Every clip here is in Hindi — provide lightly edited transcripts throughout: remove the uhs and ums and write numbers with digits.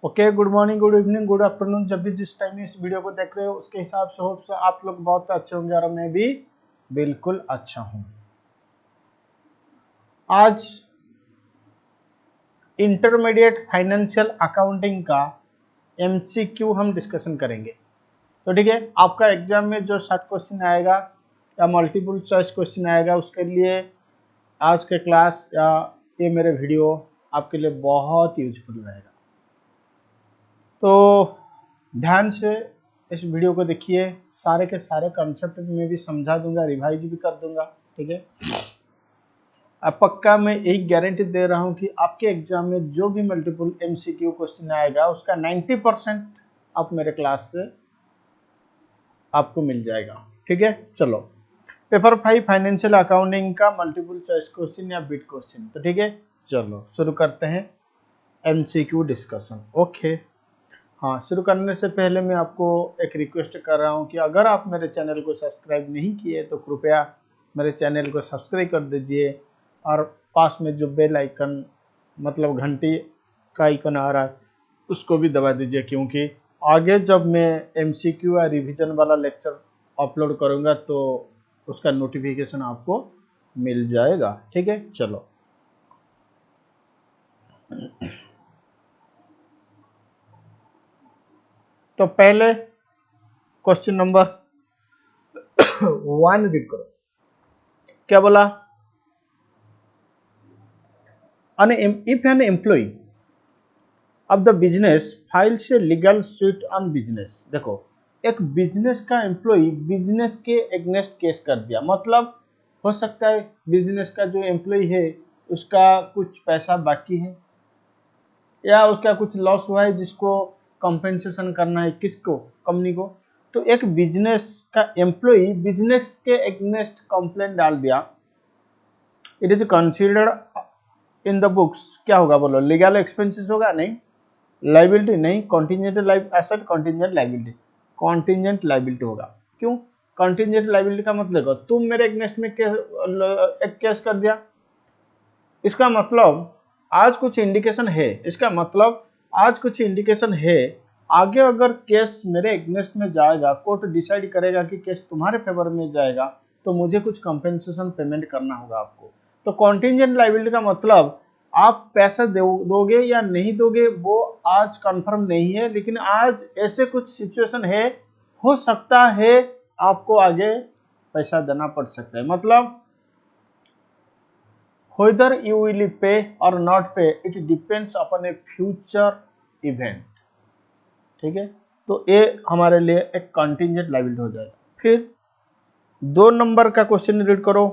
Okay, good morning, good evening, good afternoon. जब भी जिस टाइम इस वीडियो को देख रहे हो उसके हिसाब से होप से आप लोग बहुत अच्छे होंगे और मैं भी बिल्कुल अच्छा हूं। आज इंटरमीडिएट फाइनेंशियल अकाउंटिंग का एमसीक्यू हम डिस्कशन करेंगे। तो ठीक है, आपका एग्जाम में जो शॉर्ट क्वेश्चन आएगा या मल्टीपल चॉइस क्वेश्चन आएगा उसके लिए आज के क्लास या ये मेरे वीडियो आपके लिए बहुत यूजफुल रहेगा। तो ध्यान से इस वीडियो को देखिए, सारे के सारे कॉन्सेप्ट में भी समझा दूंगा, रिवाइज भी कर दूंगा। ठीक है, अब पक्का मैं यही गारंटी दे रहा हूं कि आपके एग्जाम में जो भी मल्टीपल एमसीक्यू क्वेश्चन आएगा उसका 90% आप मेरे क्लास से आपको मिल जाएगा। ठीक है, चलो पेपर 5 फाइनेंशियल अकाउंटिंग का मल्टीपल चॉइस क्वेश्चन या बिट क्वेश्चन। तो ठीक है, चलो शुरू करते हैं एमसीक्यू डिस्कशन। ओके, हाँ, शुरू करने से पहले मैं आपको एक रिक्वेस्ट कर रहा हूँ कि अगर आप मेरे चैनल को सब्सक्राइब नहीं किए तो कृपया मेरे चैनल को सब्सक्राइब कर दीजिए और पास में जो बेल आइकन मतलब घंटी का आइकन आ रहा है उसको भी दबा दीजिए, क्योंकि आगे जब मैं एमसीक्यू या रिवीजन वाला लेक्चर अपलोड करूँगा तो उसका नोटिफिकेशन आपको मिल जाएगा। ठीक है, चलो तो पहले क्वेश्चन नंबर 1 रीड करो। क्या बोला? if an employee of the business files a legal suit on business। देखो, एक बिजनेस का एम्प्लॉय बिजनेस के एगनेस्ट केस कर दिया, मतलब हो सकता है बिजनेस का जो एम्प्लॉय है उसका कुछ पैसा बाकी है या उसका कुछ लॉस हुआ है जिसको कंपेंसेशन करना है, किसको? कंपनी को। तो एक बिजनेस का एम्प्लॉय बिजनेस के एगनेस्ट कंप्लेंट डाल दिया, it is considered in the books. क्या होगा बोलो? लीगल एक्सपेंसेस होगा? नहीं। लाइबिलिटी? नहीं। Contingent life asset, contingent liability, contingent liability होगा। क्यों कॉन्टिजेंट लाइबिलिटी का मतलब? तुम मेरे एगनेस्ट में एक केस कर दिया, इसका मतलब आज कुछ इंडिकेशन है, इसका मतलब आज कुछ इंडिकेशन है आगे अगर केस मेरे एगनेस्ट में जाएगा, कोर्ट डिसाइड करेगा कि केस तुम्हारे फेवर में जाएगा तो मुझे कुछ कंपेंसेशन पेमेंट करना होगा आपको। तो कॉन्टिजेंट लायबिलिटी का मतलब आप पैसा दोगे या नहीं दोगे वो आज कंफर्म नहीं है, लेकिन आज ऐसे कुछ सिचुएशन है, हो सकता है आपको आगे पैसा देना पड़ सकता है। मतलब whether you will pay or not pay it depends upon a future event। ठीक है, तो ये हमारे लिए एक कंटिजेंट लायबिलिटी हो जाएगा। फिर 2 नंबर का क्वेश्चन रीड करो।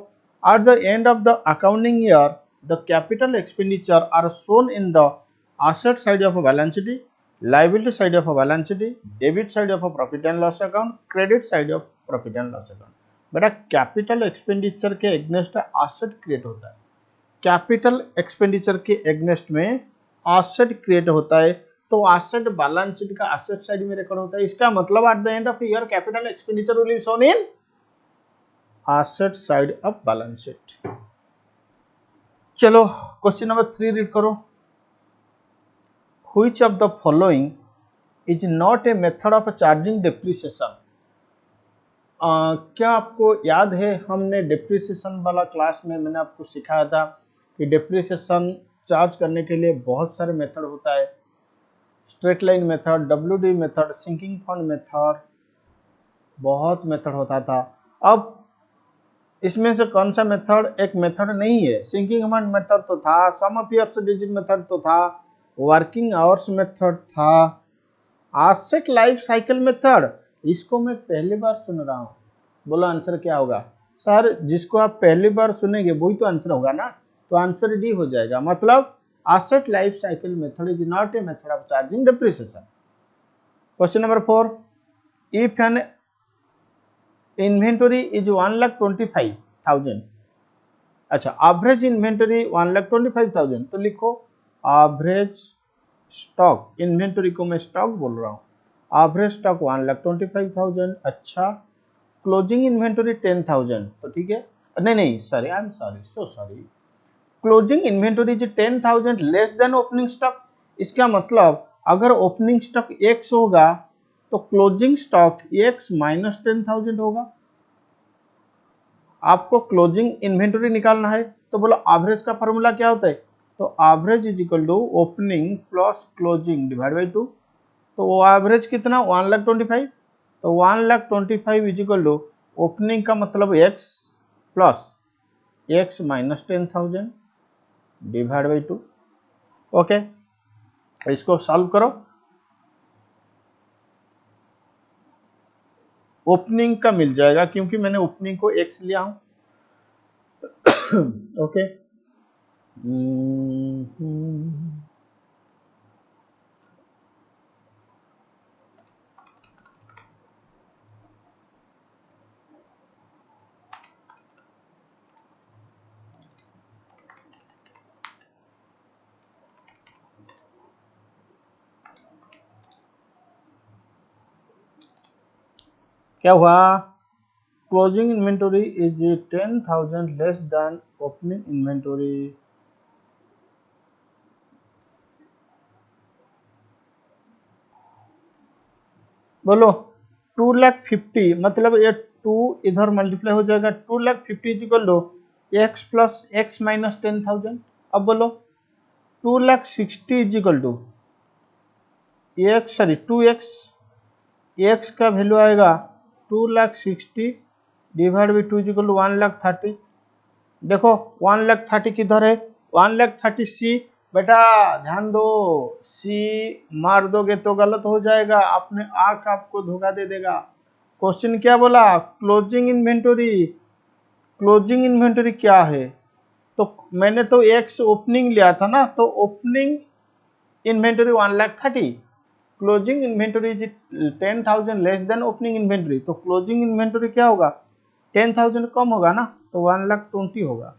At the end of the accounting year the capital expenditure are shown in the asset side of balance sheet, liability side of balance sheet, debit side of profit and loss account, credit side of profit and loss account. बेटा, कैपिटल एक्सपेंडिचर के एग्नेस्ट एसेट क्रिएट होता है, कैपिटल एक्सपेंडिचर के एग्नेस्ट में एसेट क्रिएट होता है, तो एसेट बैलेंस शीट का एसेट साइड में रिकॉर्ड होता है। इसका मतलब eight the end of year capital expenditure will be shown in asset side of balance sheet. चलो क्वेश्चन नंबर 3 रीड करो। Which of the following is not a method of charging depreciation. क्या आपको याद है हमने डेप्रिसिएशन वाला क्लास में मैंने आपको सिखाया था कि डेप्रिसिएशन चार्ज करने के लिए बहुत सारे मेथड होता है, straight line method, WD method, sinking fund method, बहुत मेथड होता था। अब इसमें से कौन सा मेथड एक मेथड नहीं है? सिंकिंग फंड मेथड तो था, सम ऑफ योर डिजिट मेथड तो था, वर्किंग आवर्स मेथड था, एसेट लाइफ साइकिल मेथड, इसको मैं पहली बार सुन रहा हूँ। बोलो आंसर क्या होगा? सर, जिसको आप पहली बार सुनेंगे वही तो आंसर होगा ना, तो आंसर डी हो जाएगा। मतलब asset life cycle method is not a method of charging depreciation. Question number 4, if an inventory is 1,25,000, अच्छा, एवरेज इन्वेंटरी 1,25,000, तो लिखो एवरेज स्टॉक, इन्वेंटरी को मैं स्टॉक बोल रहा हूँ, एवरेज स्टॉक 1,25,000। अच्छा, क्लोजिंग इन्वेंटरी 10,000, तो ठीक है, नहीं sorry, I am sorry, so sorry, closing inventory is 10,000 less than opening stock. इसका मतलब अगर ओपनिंग स्टॉक x होगा तो क्लोजिंग स्टॉक x माइनस 10,000 होगा। आपको क्लोजिंग इन्वेंटरी निकालना है तो बोलो एवरेज का फॉर्मूला क्या होता है, तो average is equal to opening plus closing divide by 2। तो वो एवरेज कितना 1,25,000, तो 1,25,000 इज इक्वल टू ओपनिंग का मतलब x plus x minus 10,000 divide by 2। Okay, इसको सॉल्व करो। ओपनिंग का मिल जाएगा क्योंकि मैंने ओपनिंग को x लिया हूं। ओके, क्या हुआ, closing inventory is 10,000 less than opening inventory. बोलो 2,50,000 मतलब ये 2 इधर मल्टीप्लाई हो जाएगा, 2,50,000 is equal to x plus x minus 10,000। अब बोलो 2,60,000 is equal to x, sorry 2x, x का वैल्यू आएगा 2,60,000 divide by 2 is equal to 1,30,000। देखो 1,30,000 किधर है, 1,30,000 सी, बेटा ध्यान दो, सी मार दोगे तो गलत हो जाएगा, अपने आंख आपको धोखा दे देगा। क्वेश्चन क्या बोला, क्लोजिंग इन्वेंटरी। क्लोजिंग इन्वेंटरी क्या है, तो मैंने तो एक्स ओपनिंग लिया था ना, तो opening inventory 1,30,000, closing inventory is 10,000 less than opening inventory, तो क्लोजिंग इन्वेंटरी क्या होगा, 10,000 कम होगा ना, तो 1,20,000 होगा।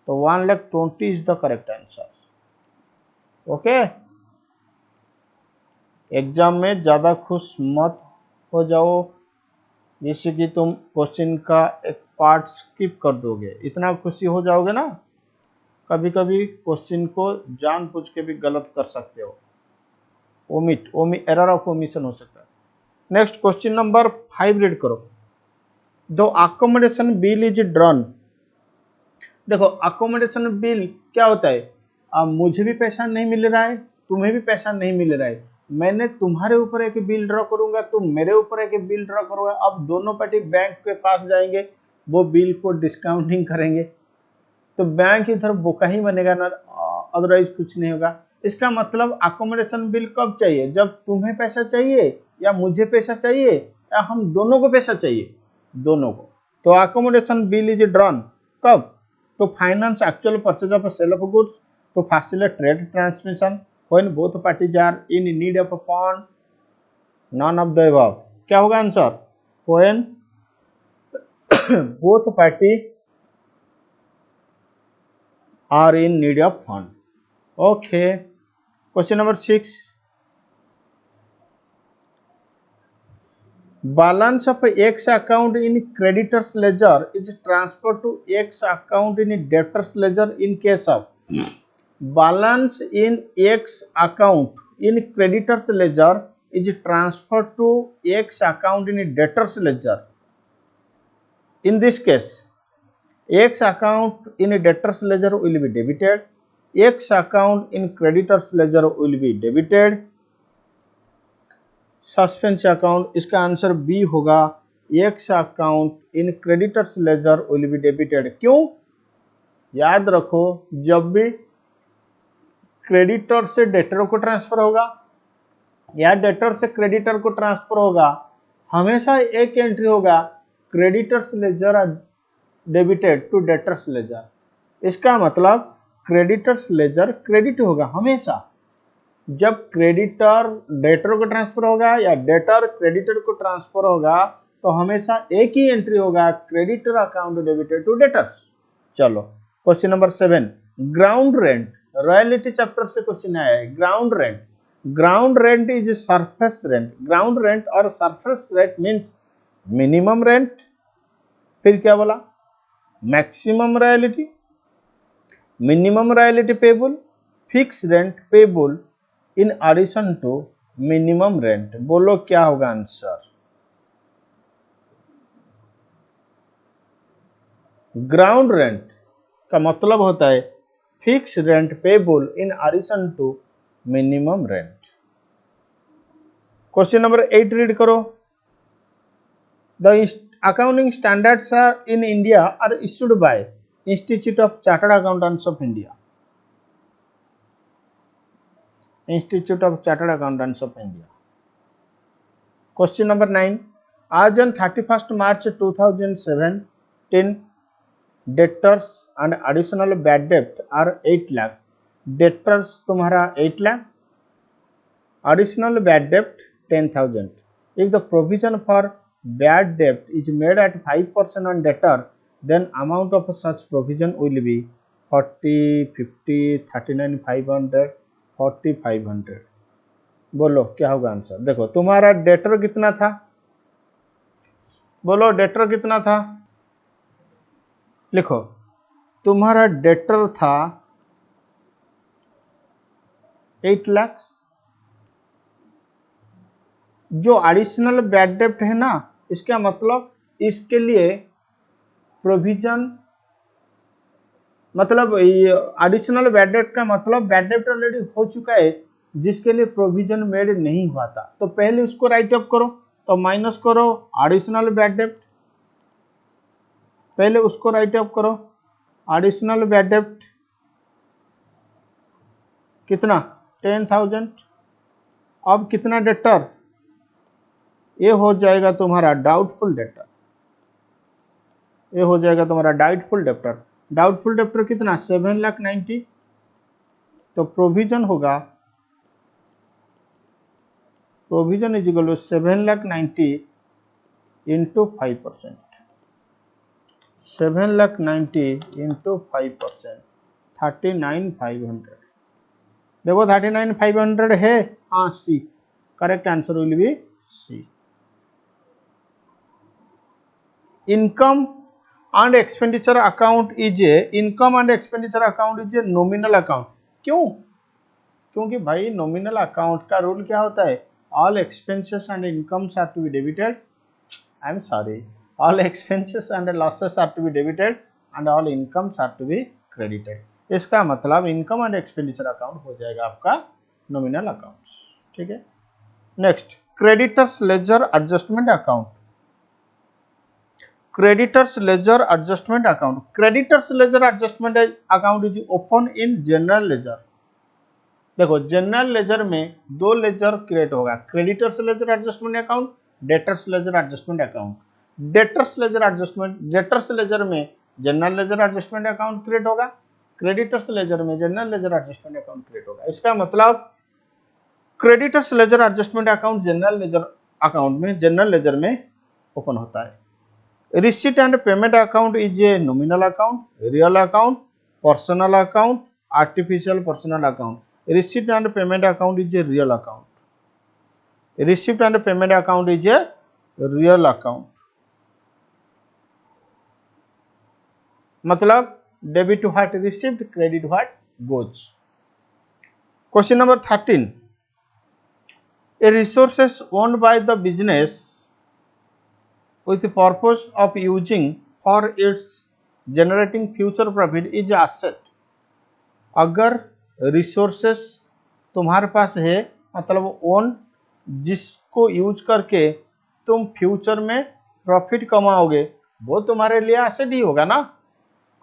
तो 1,20,000 is the correct answer. Okay, exam में ज्यादा खुश मत हो जाओ जिससे कि तुम क्वेश्चन का एक पार्ट स्किप कर दोगे, इतना खुशी हो जाओगे ना, कभी कभी क्वेश्चन को जानबूझ के भी गलत कर सकते हो, एरर ऑफ ओमिशन हो सकता है। नेक्स्ट क्वेश्चन नंबर 5 रीड करो। दो अकोमोडेशन बिल इज ड्रॉन। देखो अकोमोडेशन बिल क्या होता है, अब मुझे भी पैसा नहीं मिल रहा है, तुम्हें भी पैसा नहीं मिल रहा है, मैंने तुम्हारे ऊपर एक बिल ड्रॉ करूंगा, तुम मेरे ऊपर एक बिल ड्रॉ करोगे, अब दोनों पार्टी बैंक के पास जाएंगे, वो बिल को डिस्काउंटिंग करेंगे, तो बैंक इधर बोका ही बनेगा ना, अदरवाइज कुछ नहीं होगा। इसका मतलब अकोमोडेशन बिल कब चाहिए, जब तुम्हें पैसा चाहिए या मुझे पैसा चाहिए या हम दोनों को पैसा चाहिए, दोनों को। तो अकोमोडेशन बिल इज ड्रॉन कब, to finance actual purchase of a sale of goods, to facilitate trade transmission, when both parties are in need of a fund, none of the above। क्या होगा answer, when both parties are in need of fund। okay, question number 6, balance of x account in creditors ledger is transferred to x account in debtors ledger in case of balance in x account in creditors ledger is transferred to x account in debtors ledger। in this case x account in debtors ledger will be debited, x account in creditors ledger will be debited, suspense account, इसका आंसर बी होगा, X account in creditors ledger will be debited. क्यों, याद रखो जब भी क्रेडिटर से डेटर को ट्रांसफर होगा या डेटर से क्रेडिटर को ट्रांसफर होगा, हमेशा एक एंट्री होगा, creditors ledger are debited to debtors ledger. इसका मतलब क्रेडिटर्स लेजर क्रेडिट होगा हमेशा, जब क्रेडिटर डेटर को ट्रांसफर होगा या डेटर क्रेडिटर को ट्रांसफर होगा तो हमेशा एक ही एंट्री होगा, creditor account debited to debtors. चलो question number 7, ground rent, royalty chapter से क्वेश्चन आया है। Ground rent, ground rent is surface rent, ground rent और surface rent means minimum rent, फिर क्या बोला, maximum royalty, minimum royalty payable, fix rent payable, in addition to minimum rent. बोलो क्या होगा आंसर? ग्राउंड रेंट का मतलब होता है fix rent payable in addition to minimum rent. Question number 8 read करो। The accounting standards are in India are issued by Institute of Chartered Accountants of India. Institute of Chartered Accountants of India. Question number 9. As on 31st March 2017, debtors and additional bad debt are 8 lakh. Debtors तुम्हारा 8 lakh, additional bad debt 10,000. If the provision for bad debt is made at 5% on debtor, then amount of such provision will be 40, 50, 39, 500, 40, 500. बोलो क्या होगा आंसर? देखो तुम्हारा डेटर कितना था, बोलो डेटर कितना था, लिखो तुम्हारा डेटर था 8 लाख। जो एडिशनल बैड डेप्ट है ना, इसका मतलब इसके लिए प्रोविजन, मतलब एडिशनल बैड डेप्ट का मतलब बैड डेप्ट ऑलरेडी हो चुका है जिसके लिए प्रोविजन मेड नहीं हुआ था, तो पहले उसको राइट अप करो, तो माइनस करो एडिशनल बैड डेप्ट, पहले उसको राइट अप करो। एडिशनल बैड डेप्ट कितना? 10,000। अब कितना डेटर? ये हो जाएगा तुम्हारा डाउटफुल डेटर, ये हो जाएगा तुम्हारा डाउटफुल डेप्टर। डाउटफुल डेप्टर कितना? 7,90,000। तो प्रोविजन होगा, provision is equal to 7,90,000 into 5%, 7,90,000 into 5%, 39,500। देखो 39,500 है, हाँ C, correct answer will be C. Income and expenditure account is a, income and expenditure account is a nominal account. क्यों? क्योंकि भाई नॉमिनल अकाउंट का रूल क्या होता है? All expenses and incomes are to be debited, I am sorry, all expenses and losses are to be debited and all incomes are to be credited. इसका मतलब इनकम एंड एक्सपेंडिचर अकाउंट हो जाएगा आपका नॉमिनल अकाउंट। ठीक है, next creditors ledger adjustment account. Creditors ledger adjustment account, creditors ledger adjustment account is open in general ledger. देखो जनरल लेजर में दो लेजर क्रिएट होगा, creditors ledger adjustment account, debtors ledger adjustment account. Debtors ledger adjustment, debtors ledger में general ledger adjustment account create होगा, क्रेडिटर्स लेजर में general ledger adjustment account create होगा। इसका मतलब creditors ledger adjustment account general ledger account में, जनरल लेजर में ओपन होता है। Receipt and payment account is a nominal account, real account, personal account, artificial personal account. Receipt and payment account is a real account. Receipt and payment account is a real account. मतलब debit what received, credit what goes. Question number 13. A resources owned by the business with the purpose of using for its generating future profit is asset. अगर रिसोर्सेस तुम्हारे पास है, मतलब ओन, जिसको यूज करके तुम फ्यूचर में प्रॉफिट कमाओगे, वो तुम्हारे लिए एसेट ही होगा ना।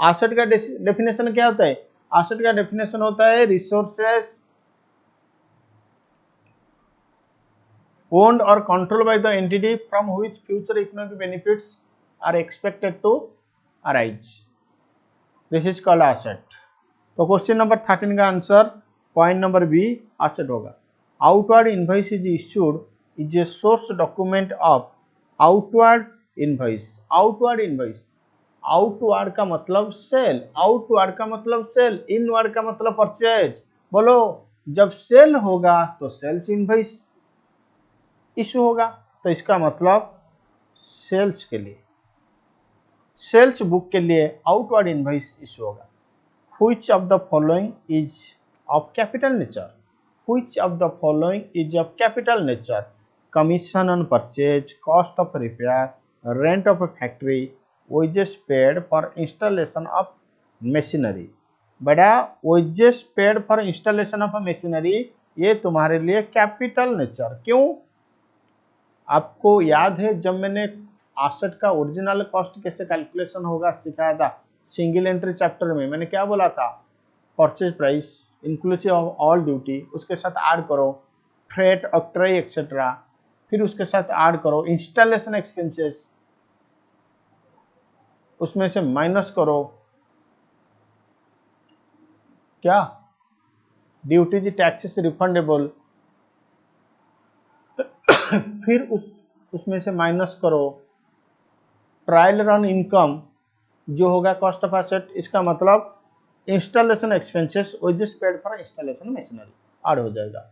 एसेट का डेफिनेशन क्या होता है? एसेट का डेफिनेशन होता है रिसोर्सेस ओन्ड और control by the entity from which future economic benefits are expected to arise, this is called asset. तो क्वेश्चन नंबर 13 का answer point number B asset होगा। Outward invoice is issued is a source document of outward invoice. Outward invoice, outward का मतलब सेल, आउटवर्ड का मतलब सेल, इनवर्ड का मतलब परचेज। बोलो जब सेल होगा तो सेल्स इनवॉइस इशू होगा, तो इसका मतलब सेल्स के लिए, सेल्स बुक के लिए आउटवर्ड इनवॉइस इशू होगा। Which of the following is of capital nature? which of the following is of capital nature? Commission on purchase, cost of repair, rent of a factory, wages paid for installation of machinery. बड़ा wages paid for installation of a machinery ये तुम्हारे लिए कैपिटल नेचर क्यों? आपको याद है जब मैंने एसेट का ओरिजिनल कॉस्ट कैसे कैलकुलेशन होगा सिखाया था सिंगल एंट्री चैप्टर में, मैंने क्या बोला था? Purchase price inclusive of all duty, उसके साथ ऐड करो फ्रेट ऑक्ट्राई एक्सेट्रा, फिर उसके साथ ऐड करो इंस्टॉलेशन एक्सपेंसेस, उसमें से माइनस करो क्या ड्यूटीज टैक्सेस रिफंडेबल, फिर उसमें से माइनस करो ट्रायल रन इनकम जो होगा कॉस्ट ऑफ एसेट, इसका मतलब installation expenses wages paid for installation machinery add हो जाएगा,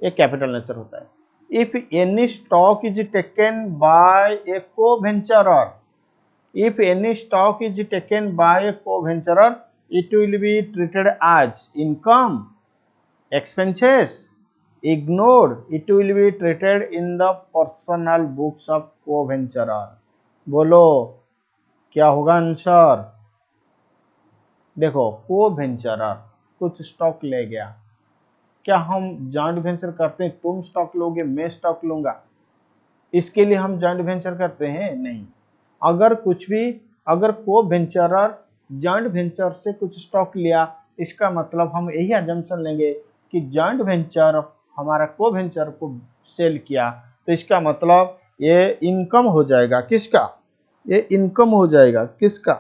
ये कैपिटल नेचर होता है। If any stock is taken by a co-venturer, if any stock is taken by a co-venturer it will be treated as income, expenses, ignored, it will be treated in the personal books of co-venturer। बोलो क्या होगा आंसर? देखो को-वेंचरर कुछ स्टॉक ले गया, क्या हम जॉइंट वेंचर करते हैं? तुम स्टॉक लोगे मैं स्टॉक लूंगा, इसके लिए हम जॉइंट वेंचर करते हैं? नहीं। अगर को-वेंचरर जॉइंट वेंचर से कुछ स्टॉक लिया, इसका मतलब हम यही अजम्पशन लेंगे कि जॉइंट वेंचर हमारा को-वेंचर को सेल किया, तो इसका मतलब ये इनकम हो जाएगा किसका? ये इनकम हो जाएगा किसका?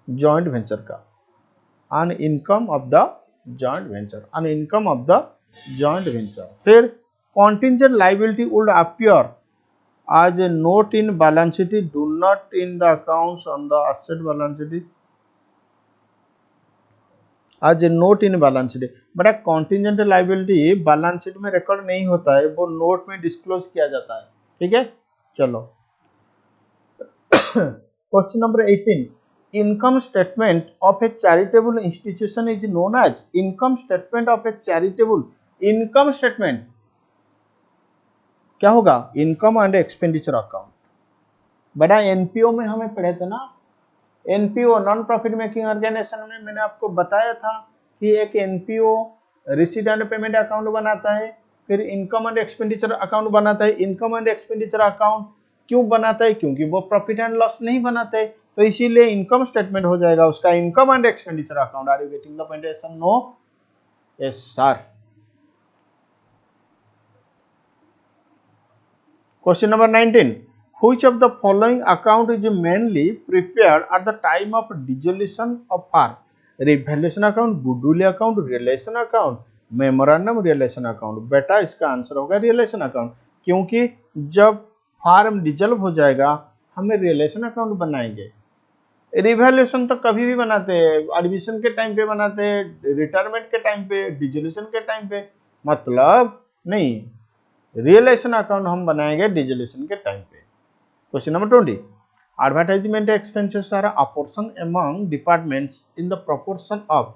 जॉइंट वेंचर का, an income of the joint venture, an income of the joint venture. फिर contingent liability would appear as a note in balance sheet, do not in the accounts on the asset balance sheet, as a note in balance sheet। बड़ा contingent liability balance sheet में रिकॉर्ड नहीं होता है, वो नोट में डिस्क्लोज किया जाता है, ठीक है। चलो question number 18, income statement of a charitable institution is known as, income statement of a charitable, income statement क्या होगा? Income and expenditure account. बड़ा एनपीओ में हमें पढ़े थे ना, NPO non profit making organisation में मैंने आपको बताया था कि एक NPO receipt and payment account बनाता है, फिर इनकम एंड एक्सपेंडिचर अकाउंट बनाता है। इनकम एंड एक्सपेंडिचर अकाउंट क्यों बनाता है? क्योंकि वो प्रॉफिट एंड लॉस नहीं बनाते, तो इसीलिए इनकम स्टेटमेंट हो जाएगा उसका income and expenditure account. Are you getting the point? No? Yes sir. Question number 19. Which of the following account is mainly prepared at the time of dissolution of firm? Revaluation account, goodwill account, realization account, memorandum realization account। बेटा इसका आंसर होगा रियलाइजेशन अकाउंट, क्योंकि जब फार्म डिजल्व हो जाएगा हमें रियलाइजेशन अकाउंट बनाएंगे। रिवैल्यूएशन तो कभी भी बनाते हैं, एडमिशन के टाइम पे बनाते हैं, रिटायरमेंट के टाइम पे, डिसोल्यूशन के टाइम पे, मतलब नहीं, रियलाइजेशन अकाउंट हम बनाएंगे डिसोल्यूशन के टाइम पे। Question number 20, advertisement expenses are apportion among departments in the proportion of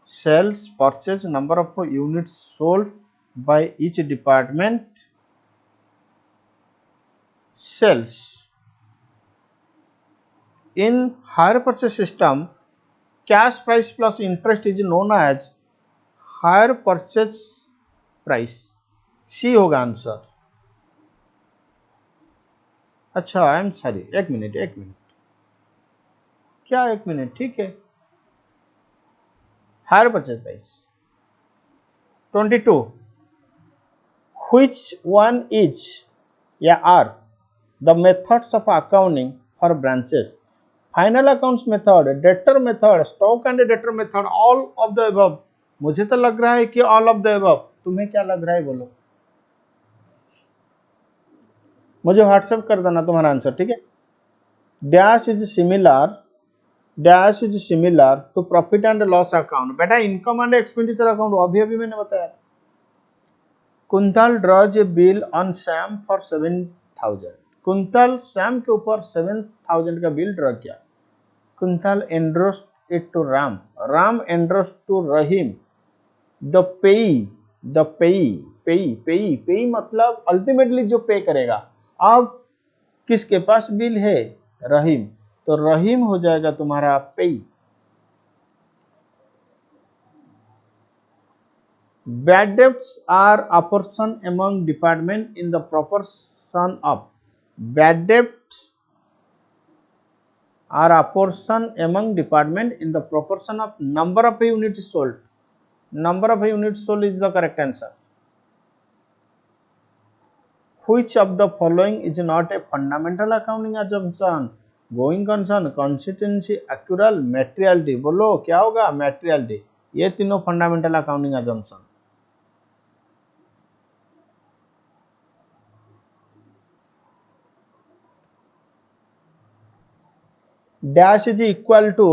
sales purchase number of units sold by each department sales. In hire purchase system, cash price plus interest is known as hire purchase price। C होगा आंसर। अच्छा आई एम सॉरी, एक मिनट क्या, एक मिनट, ठीक है। Hire purchase price. 22, which one is या are the methods of accounting for branches? Final accounts method, debtor method, stock and debtor method, all of the above. मुझे तो लग रहा है कि ऑल ऑफ द अबव, तुम्हें क्या लग रहा है बोलो, मुझे व्हाट्सएप कर देना तुम्हारा आंसर, ठीक है। Dash is similar to profit and loss account. बेटा इनकम एंड एक्सपेंडिचर अकाउंट अभी मैंने बताया था। Kuntal draws a bill on Sam for 7,000। Kuntal Sam के ऊपर 7,000 का बिल ड्रॉ किया। Kuntal endorsed it to Ram, Ram endorsed to Rahim, the payee, the payee, payee payee पेई मतलब अल्टीमेटली जो पे करेगा। अब किसके पास बिल है? रहीम, तो रहीम हो जाएगा तुम्हारा पेई। Bad debts are apportioned among department in the proportion of, bad debts are apportioned among department in the proportion of number of units sold. Number of units sold is the correct answer. Which of the following is not a fundamental accounting assumption? Going concern, consistency, accrual, materiality. बोलो क्या होगा? materiality. ये तीनों fundamental accounting assumption. Dash is equal to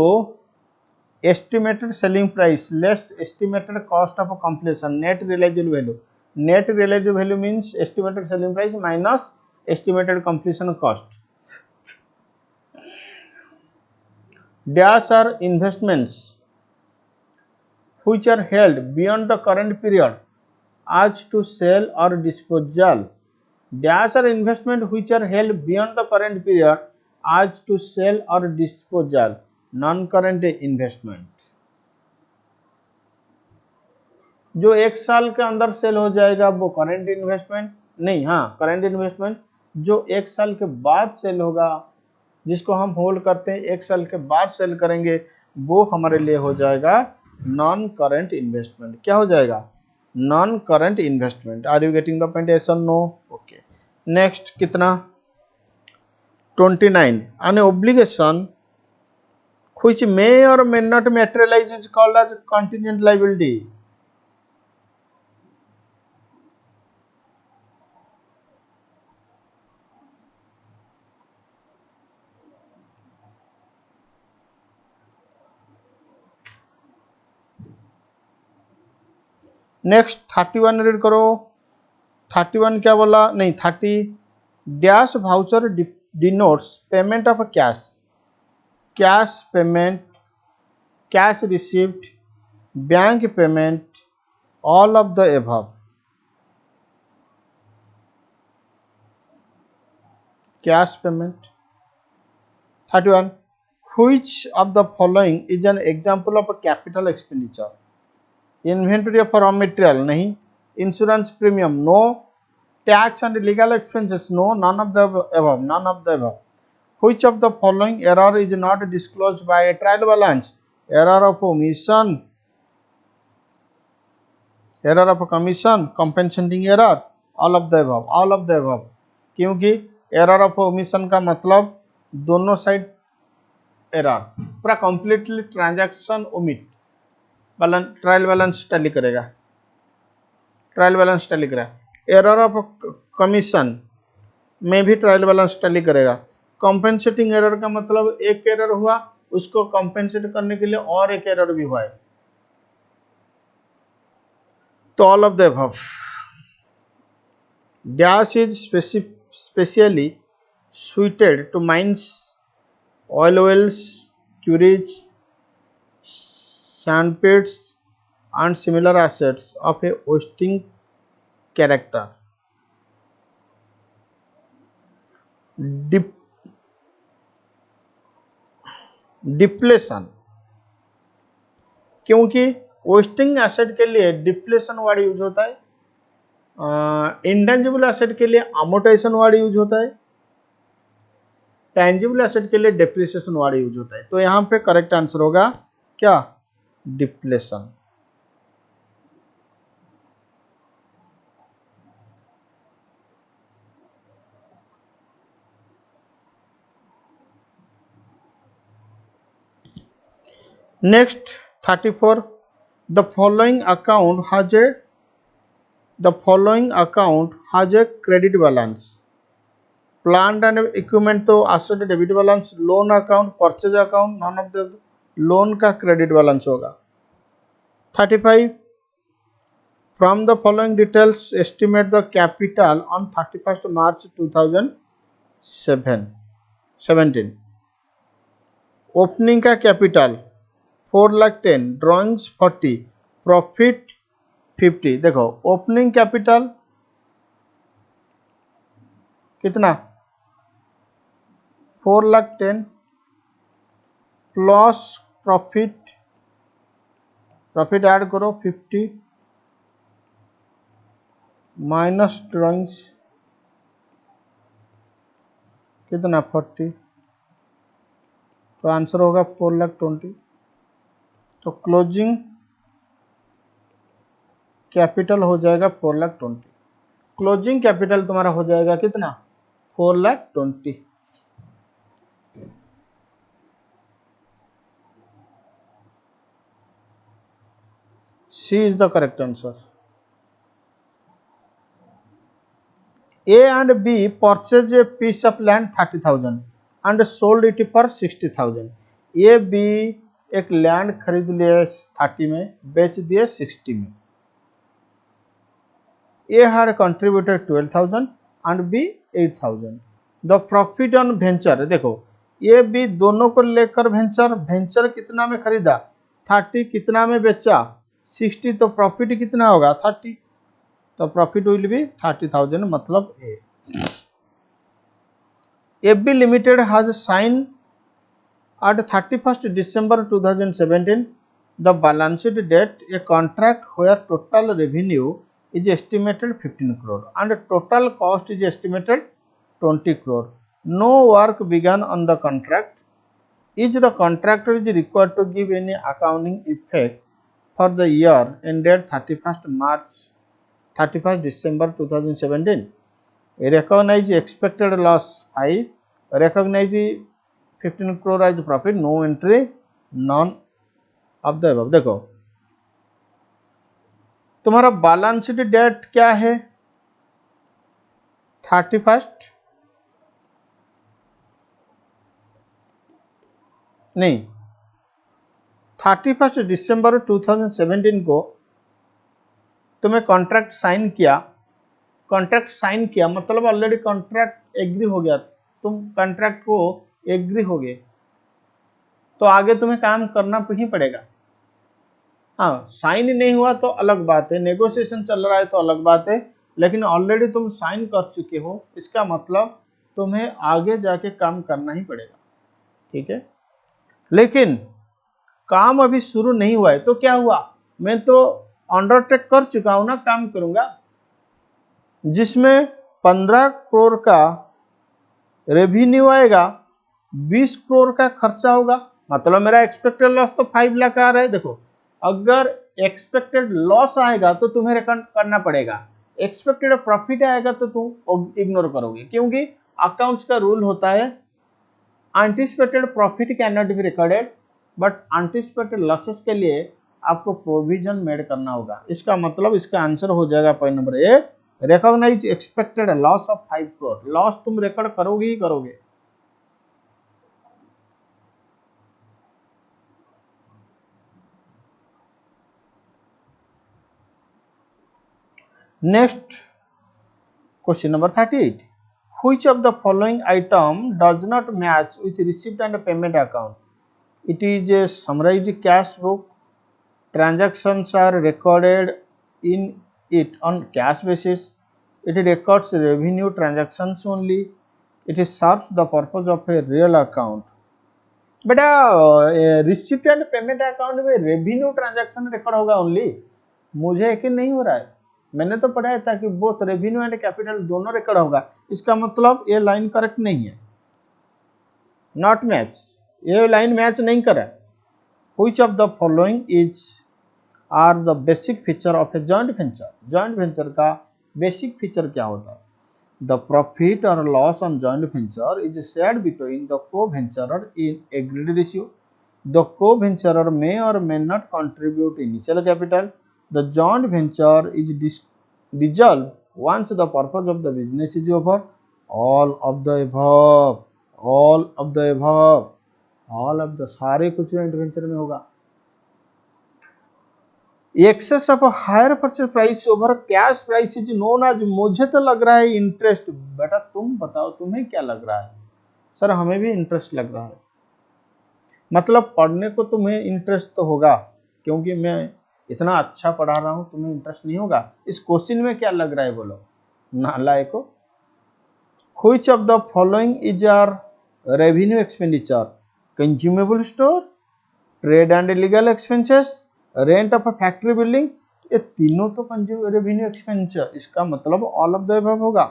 estimated selling price less estimated cost of completion, net realizable value. Net realizable value means estimated selling price minus estimated completion cost. Dash are investments which are held beyond the current period as to sell or disposal. Dash are investment which are held beyond the current period as to sell or disposal. Non-current investment जो एक साल के अंदर सेल हो जाएगा वो करेंट इन्वेस्टमेंट नहीं, हाँ करेंट इन्वेस्टमेंट। जो एक साल के बाद सेल होगा, जिसको हम होल्ड करते हैं, एक साल के बाद सेल करेंगे, वो हमारे लिए हो जाएगा नॉन करेंट इन्वेस्टमेंट। क्या हो जाएगा? Non current investment. Are you getting the point? Yes और नो? ओके। नेक्स्ट कितना? 29. An obligation which may or may not materialize is called as contingent liability. Next 31 read करो। 31 क्या बोला? नहीं 30। Dash voucher denotes payment of cash, cash payment, cash received, bank payment, all of the above. Cash payment. 31. Which of the following is an example of a capital expenditure? Inventory of raw material नहीं, insurance premium no, tax and legal expenses no, none of the above, none of the above. Which of the following error is not disclosed by a trial balance? Error of omission, error of commission, compensating error, all of the above, all of the above। क्योंकि error of omission का मतलब दोनों साइड एरर, पूरा completely transaction omit. Trial balance tally करेगा, ट्रायल बैलेंस टैली करेगा। एरर ऑफ कमीशन में भी ट्रायल बैलेंस टैली करेगा। कॉम्पेंसेटिंग एरर का मतलब एक एरर हुआ, उसको कॉम्पेंसेट करने के लिए और एक एरर भी हुआ है, तो all of the above. Dash is specially suited to mines, oil wells, quarries, sandpits and similar assets of a wasting character. Depletion, क्योंकि वेस्टिंग एसेट के लिए डिप्लेशन वर्ड यूज होता है, इंटेंजिबल एसेट के लिए अमोर्टाइजेशन वर्ड यूज होता है, टेंजिबल एसेट के लिए डेप्रिसिएशन वर्ड यूज होता है। तो यहाँ पे करेक्ट आंसर होगा क्या? Depletion. Next 34. The following account has a credit balance. Plant and equipment तो asset debit balance, loan account, purchase account, none of the loan का क्रेडिट बैलेंस होगा। 35. From the following details estimate the capital on 31 March 2017। Opening का कैपिटल 4,10,000, ड्रॉइंग्स 40, प्रॉफिट 50। देखो ओपनिंग कैपिटल कितना 4,10,000 प्लस प्रॉफिट ऐड करो 50 माइनस ड्रॉइंग्स कितना 40, तो आंसर होगा 4,20,000। तो क्लोजिंग कैपिटल हो जाएगा 4,20,000। क्लोजिंग कैपिटल तुम्हारा हो जाएगा कितना 4,20,000। C is the correct answer. A and B purchased a piece of land 30,000 and sold it for 60,000. A B एक लैंड खरीद लिए 30 में, बेच दिए 60 में। A had contributed 12,000 and B 8,000. The profit on venture, देखो A B दोनों को लेकर वेंचर कितना में खरीदा 30, कितना में बेचा 60, तो प्रॉफिट कितना होगा 30, तो प्रॉफिट विल बी 30,000, मतलब ए। FB Limited has signed at 31st December 2017 the balance sheet date a contract where total revenue is estimated 15 crore and total cost is estimated 20 crore. No work began on the contract. Is the contractor is required to give any accounting effect for the year ended 31st December 2017? Recognize expected loss 5, recognize 15 crore as profit, no entry, none of the above. देखो तुम्हारा बैलेंस शीट डेट क्या है 31st, नहीं 31st दिसंबर 2017 को तुम्हें कॉन्ट्रैक्ट साइन किया, मतलब ऑलरेडी कॉन्ट्रैक्ट एग्री हो गया, तुम कॉन्ट्रैक्ट को एग्री हो गए, तो आगे तुम्हें काम करना ही पड़ेगा। हाँ, साइन नहीं हुआ तो अलग बात है, नेगोशिएशन चल रहा है तो अलग बात है, लेकिन ऑलरेडी तुम साइन कर चुके हो, इसका मतलब तुम्हें आगे जाके काम करना ही पड़ेगा, ठीक है। लेकिन काम अभी शुरू नहीं हुआ है, तो क्या हुआ, मैं तो अंडरटेक कर चुका हूं ना, काम करूंगा, जिसमें 15 करोड़ का रेवेन्यू आएगा, 20 करोड़ का खर्चा होगा, मतलब मेरा एक्सपेक्टेड लॉस तो 5 लाख आ रहा है। देखो अगर एक्सपेक्टेड लॉस आएगा तो तुम्हें रिकॉर्ड करना पड़ेगा, एक्सपेक्टेड प्रॉफिट आएगा तो तुम इग्नोर करोगे, क्योंकि अकाउंट्स का रूल होता है anticipated profit can not be recorded but anticipated losses के लिए आपको प्रोविजन मेड करना होगा। इसका मतलब इसका आंसर हो जाएगा point number A, recognise expected loss of 5 crore. Loss तुम रिकॉर्ड करोगे ही करोगे। Next question number 38, which of the following item does not match with receipt and payment account? It is a summarized cash book, transactions are recorded in it on cash basis, it records revenue transactions only, it serves the purpose of a real account। बेटा रिसिप्ट एंड पेमेंट अकाउंट में रेवेन्यू ट्रांजैक्शन रिकॉर्ड होगा ओनली, मुझे यकीन नहीं हो रहा है, मैंने तो पढ़ाया था कि बोथ रेवेन्यू एंड कैपिटल दोनों रिकॉर्ड होगा, इसका मतलब ये लाइन करेक्ट नहीं है, नॉट मैच, ये लाइन मैच नहीं कर रहा है। Which of the following is are the basic feature of a joint venture? Joint venture का बेसिक फीचर क्या होता है? The profit or loss on joint venture is shared between the co-venturer in agreed ratio. The co-venturer may or may not contribute initial capital. The joint venture is dissolved once the purpose of the business is over. All of the above, all of the above, all of the सारे कुछ joint venture में होगा। Excess of hire purchase price over cash price is known as, मुझे तो लग रहा है इंटरेस्ट। बेटा तुम बताओ तुम्हें क्या लग रहा है? सर हमें भी इंटरेस्ट लग रहा है, मतलब पढ़ने को तुम्हें इंटरेस्ट तो होगा, क्योंकि मैं इतना अच्छा पढ़ा रहा हूं, तुम्हें इंटरेस्ट नहीं होगा? इस क्वेश्चन में क्या लग रहा है बोलो, नालायको? Which of the following is your revenue expenditure? Consumable store, trade and illegal expenses, rent of a factory building। ये तीनों तो रेवेन्यू एक्सपेंडिचर, इसका मतलब ऑल ऑफ द अबव होगा।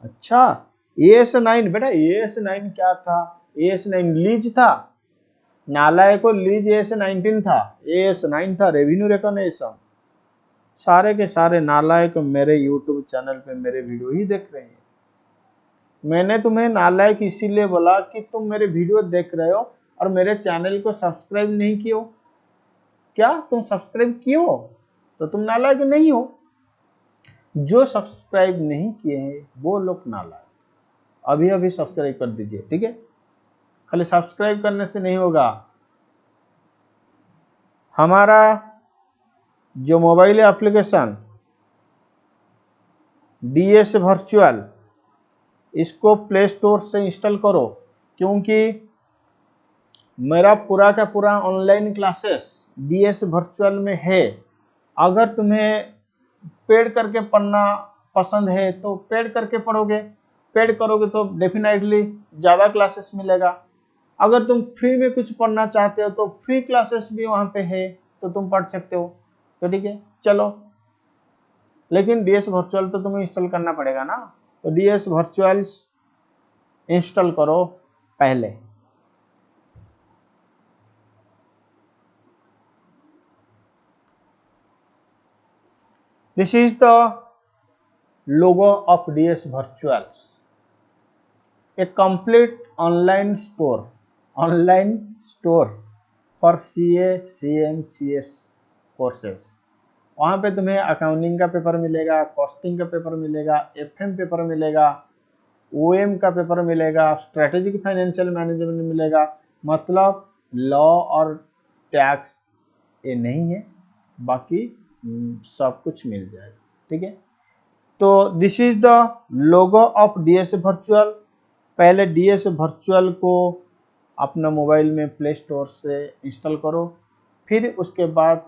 अच्छा, AS9 बेटा, AS9 क्या था? AS9 लीज था, नालायको लीज AS19 था, AS9 था रेवेन्यू रिकॉग्निशन। सारे के सारे नालायक मेरे यूट्यूब चैनल पे मेरे वीडियो ही देख रहे हैं। मैंने तुम्हें नालायक इसीलिए बोला कि तुम मेरे वीडियो देख रहे हो और मेरे चैनल को सब्सक्राइब नहीं किए हो। क्या तुम सब्सक्राइब किए हो तो तुम नालायक नहीं हो। जो सब्सक्राइब नहीं किए हैं वो लोग नालायक। अभी अभी सब्सक्राइब कर दीजिए, ठीक है? खाली सब्सक्राइब करने से नहीं होगा। हमारा जो मोबाइल एप्लीकेशन DS वर्चुअल, इसको प्ले स्टोर से इंस्टॉल करो, क्योंकि मेरा पूरा का पूरा ऑनलाइन क्लासेस DS वर्चुअल में है। अगर तुम्हें पेड करके पढ़ना पसंद है तो पेड करके पढ़ोगे, पेड करोगे तो डेफिनेटली ज़्यादा क्लासेस मिलेगा। अगर तुम फ्री में कुछ पढ़ना चाहते हो तो फ्री क्लासेस भी वहाँ पे है, तो तुम पढ़ सकते हो। तो ठीक है, चलो। लेकिन DS वर्चुअल तो तुम्हें इंस्टॉल करना पड़ेगा ना, तो DS वर्चुअल इंस्टॉल करो पहले। This is the logo of DS Virtuals, a complete online store for CA, CM, CS courses। वहाँ पे तुम्हें अकाउंटिंग का पेपर मिलेगा, कॉस्टिंग का पेपर मिलेगा, FM पेपर मिलेगा, OM का पेपर मिलेगा, स्ट्रेटेजिक फाइनेंशियल मैनेजमेंट मिलेगा। मतलब लॉ और टैक्स ये नहीं है, बाकी सब कुछ मिल जाएगा, ठीक है? तो this is the logo of DS virtual. पहले DS वर्चुअल को अपना मोबाइल में प्ले स्टोर से इंस्टॉल करो, फिर उसके बाद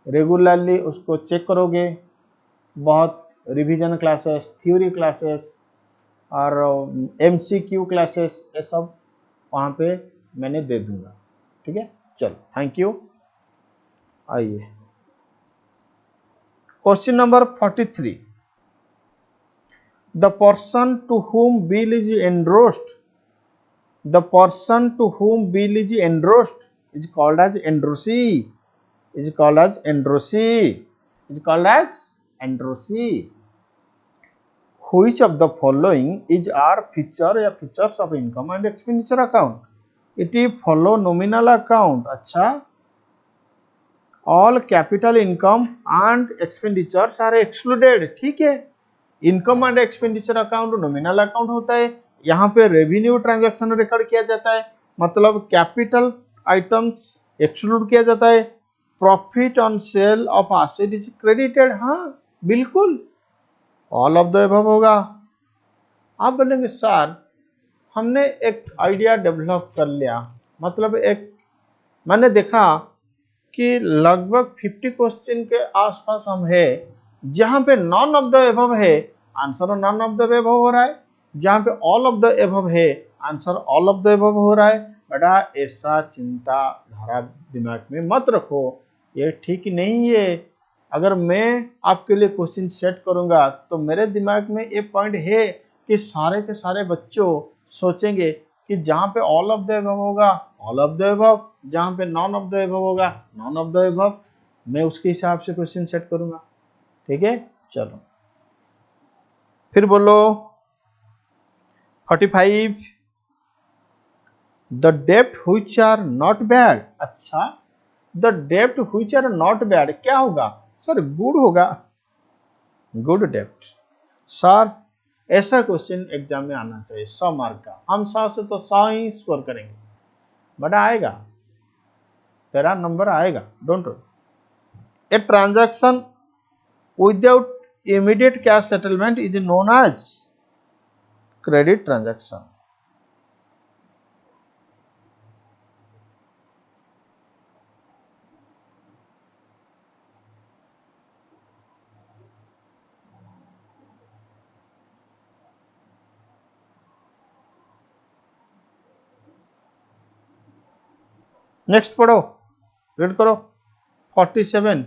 रेगुलरली उसको चेक करोगे। बहुत रिवीजन क्लासेस, थ्योरी क्लासेस और MCQ क्लासेस, ये सब वहाँ पे मैंने दे दूंगा, ठीक है? चलो, थैंक यू। आइए question number 43। The person to whom bill is endorsed, the person to whom bill is endorsed is called as endorsee, is called as endorsee, is called as endorsee। Which of the following is are feature या features of income and expenditure account? It is follow nominal account। अच्छा, all capital income and expenditures are excluded, ठीक है? Income and expenditure account nominal account होता है। यहाँ पे रेवेन्यू ट्रांजैक्शन रिकॉर्ड किया जाता है, मतलब कैपिटल आइटम्स एक्सक्लूड किया जाता है। Profit on sale of asset is credited. हाँ बिल्कुल, ऑल ऑफ द अबव होगा। आप बोलेंगे सर हमने एक आइडिया डेवलप कर लिया, मतलब एक मैंने देखा कि लगभग 50 क्वेश्चन के आसपास हम है जहां पे नॉन ऑफ द एबव है, answer non of the above हो रहा है। जहां पे ऑल ऑफ द एबव है, answer all of the above हो रहा है। बेटा ऐसा चिंता धारा दिमाग में मत रखो, ये ठीक नहीं है। अगर मैं आपके लिए क्वेश्चन सेट करूंगा तो मेरे दिमाग में ये पॉइंट है कि सारे के सारे बच्चों सोचेंगे कि जहां पे ऑल ऑफ द एबव होगा ऑल ऑफ द एबव, जहां पे नॉन ऑफ द एबव होगा नॉन ऑफ द एबव। मैं उसके हिसाब से क्वेश्चन सेट करूंगा, ठीक है? चलो फिर बोलो 45। द डेप्ट व्हिच आर नॉट बैड। अच्छा, द डेप्ट व्हिच आर नॉट बैड क्या होगा सर? गुड होगा, गुड डेप्ट। सर ऐसा क्वेश्चन एग्जाम में आना चाहिए 100 मार्क का। हम 100 से तो 100 ही स्कोर करेंगे, बड़ा आएगा, तेरा नंबर आएगा, don't worry. A transaction without immediate cash settlement is known as credit transaction. Next पढ़ो, रीड करो 47।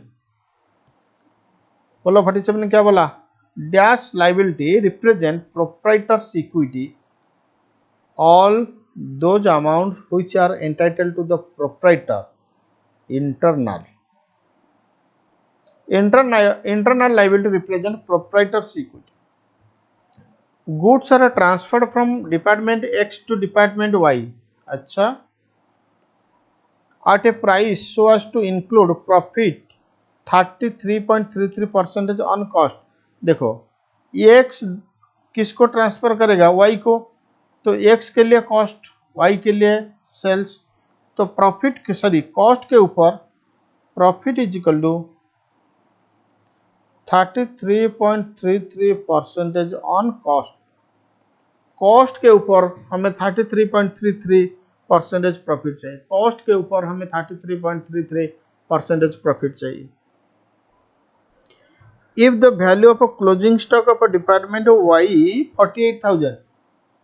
बोलो 47 ने क्या बोला? Dash liability represent proprietors equity all those amounts which are entitled to the proprietor. Internal liability represent proprietor's equity. Goods are transferred from department X to department Y. अच्छा, at a price so as to include profit 33.33% on cost. देखो X किसको ट्रांसफर करेगा? Y को। तो X के लिए कॉस्ट, Y के लिए सेल्स। तो प्रॉफिट के सॉरी कॉस्ट के ऊपर profit is equal to 33.33% on cost. Cost के ऊपर हमें 33.33% प्रॉफिट चाहिए। कॉस्ट के ऊपर हमें 33.33% प्रॉफिट चाहिए। If the value of a closing stock of a department Y 48,000,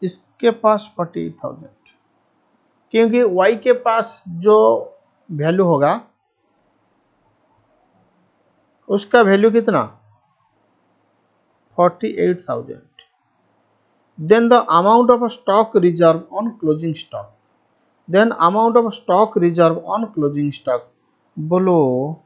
इसके पास 48,000, क्योंकि वाई के पास जो वैल्यू होगा उसका वैल्यू कितना? 48,000। then the amount of a stock reserve on closing stock, then amount of stock reserve on closing stock, बोलो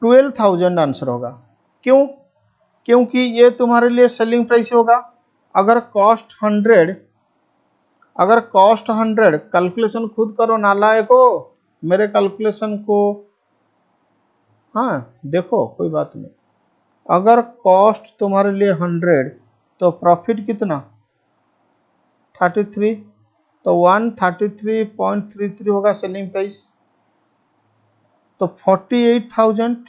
12,000 आंसर होगा। क्यों? क्योंकि ये तुम्हारे लिए सेलिंग प्राइस होगा। अगर कॉस्ट 100 कैलकुलेशन खुद करो नालायक हो, मेरे कैलकुलेशन को हाँ देखो, कोई बात नहीं। अगर कॉस्ट तुम्हारे लिए 100 तो प्रॉफिट कितना? 33, तो 133.33 होगा सेलिंग प्राइस। तो 48,000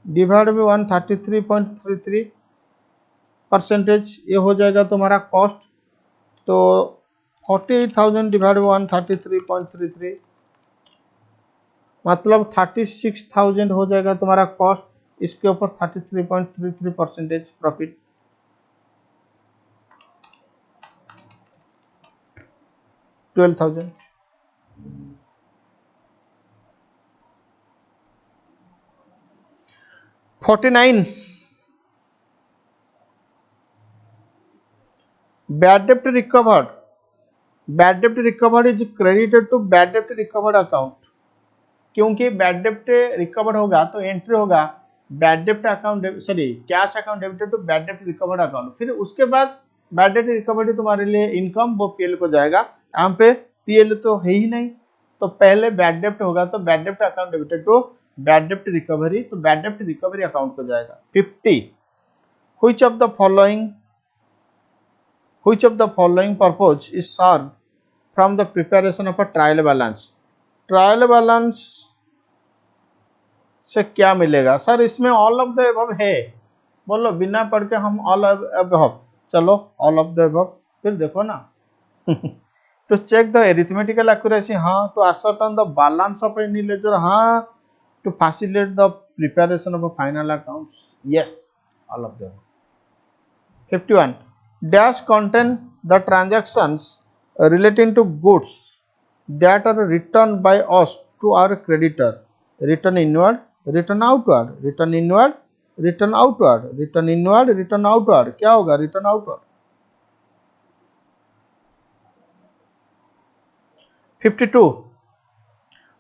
डिवाइड बाई 133.33% ये हो जाएगा तुम्हारा कॉस्ट। तो 48,000 डिवाइड बाई 133.33 मतलब 36,000 हो जाएगा तुम्हारा कॉस्ट। इसके ऊपर 33.33% profit. 12,000। bad debt recovered. Bad debt recovered is credited to bad debt recovered account। क्योंकि बैड डेप्ट रिकवर्ड होगा तो एंट्री होगा bad dept account sorry cash account debited to bad dept recovered account. फिर उसके बाद बैड डेप्ट रिकवर्ड तुम्हारे लिए इनकम, वो पीएल को जाएगा। यहाँ पे पीएल तो है ही नहीं, तो पहले बैड डेप्ट होगा तो bad dept account debited to bad dept recovery, तो बैड डेप्ट रिकवरी अकाउंट को जाएगा। 50 which of the following purpose is served from the preparation of a trial balance। Trial balance से क्या मिलेगा? सर इसमें ऑल ऑफ द अबव है। बोलो बिना पढ़ के हम ऑल ऑफ अबव, चलो ऑल ऑफ द अबव, फिर देखो ना। To check the arithmetical accuracy, हाँ। To ascertain the balance of any ledger, हाँ। To facilitate the preparation of a final accounts, yes, all of them। 51 dash contain the transactions relating to goods that are returned by us to our creditor। return inward, return outward, return inward, return outward, return inward, return outward, क्या होगा? return outward। 52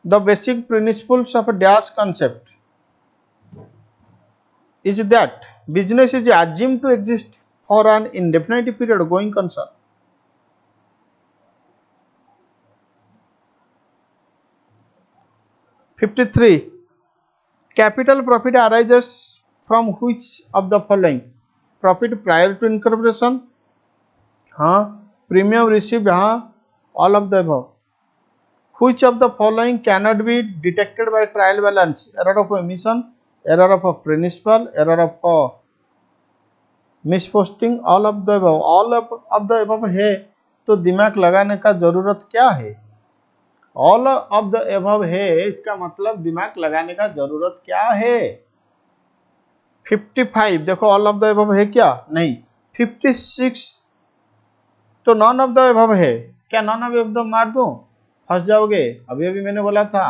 the basic principles of a dash concept is that business is assumed to exist for an indefinite period going concern। 53 capital profit arises from which of the following? profit prior to incorporation, हाँ। premium received, हाँ। all of the above। which of the following cannot be detected by trial balance? error of omission, error of principal, error of misposting, all of the above। all of the above है तो दिमाग लगाने का जरूरत क्या है? ऑल ऑफ द एबव है, इसका मतलब दिमाग लगाने का जरूरत क्या है। 55 देखो ऑल ऑफ द एबव है क्या, नहीं। 56 तो नॉन ऑफ द एबव है क्या, नॉन ऑफ द मार दूं, फंस जाओगे। अभी अभी मैंने बोला था,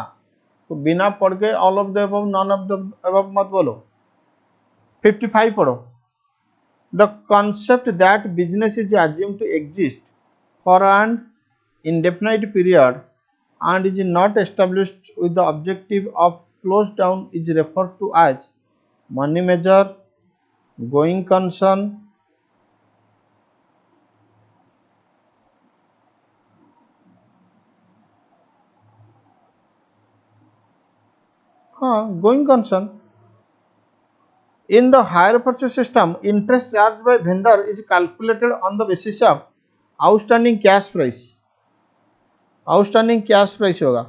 तो बिना पढ़ के all of the above non of the above मत बोलो। 55 पढ़ो। The concept that business is assumed to exist for an indefinite period and is not established with the objective of close down is referred to as money measure, going concern, going concern. In the hire purchase system, interest charged by vendor is calculated on the basis of outstanding cash price. Outstanding cash price होगा,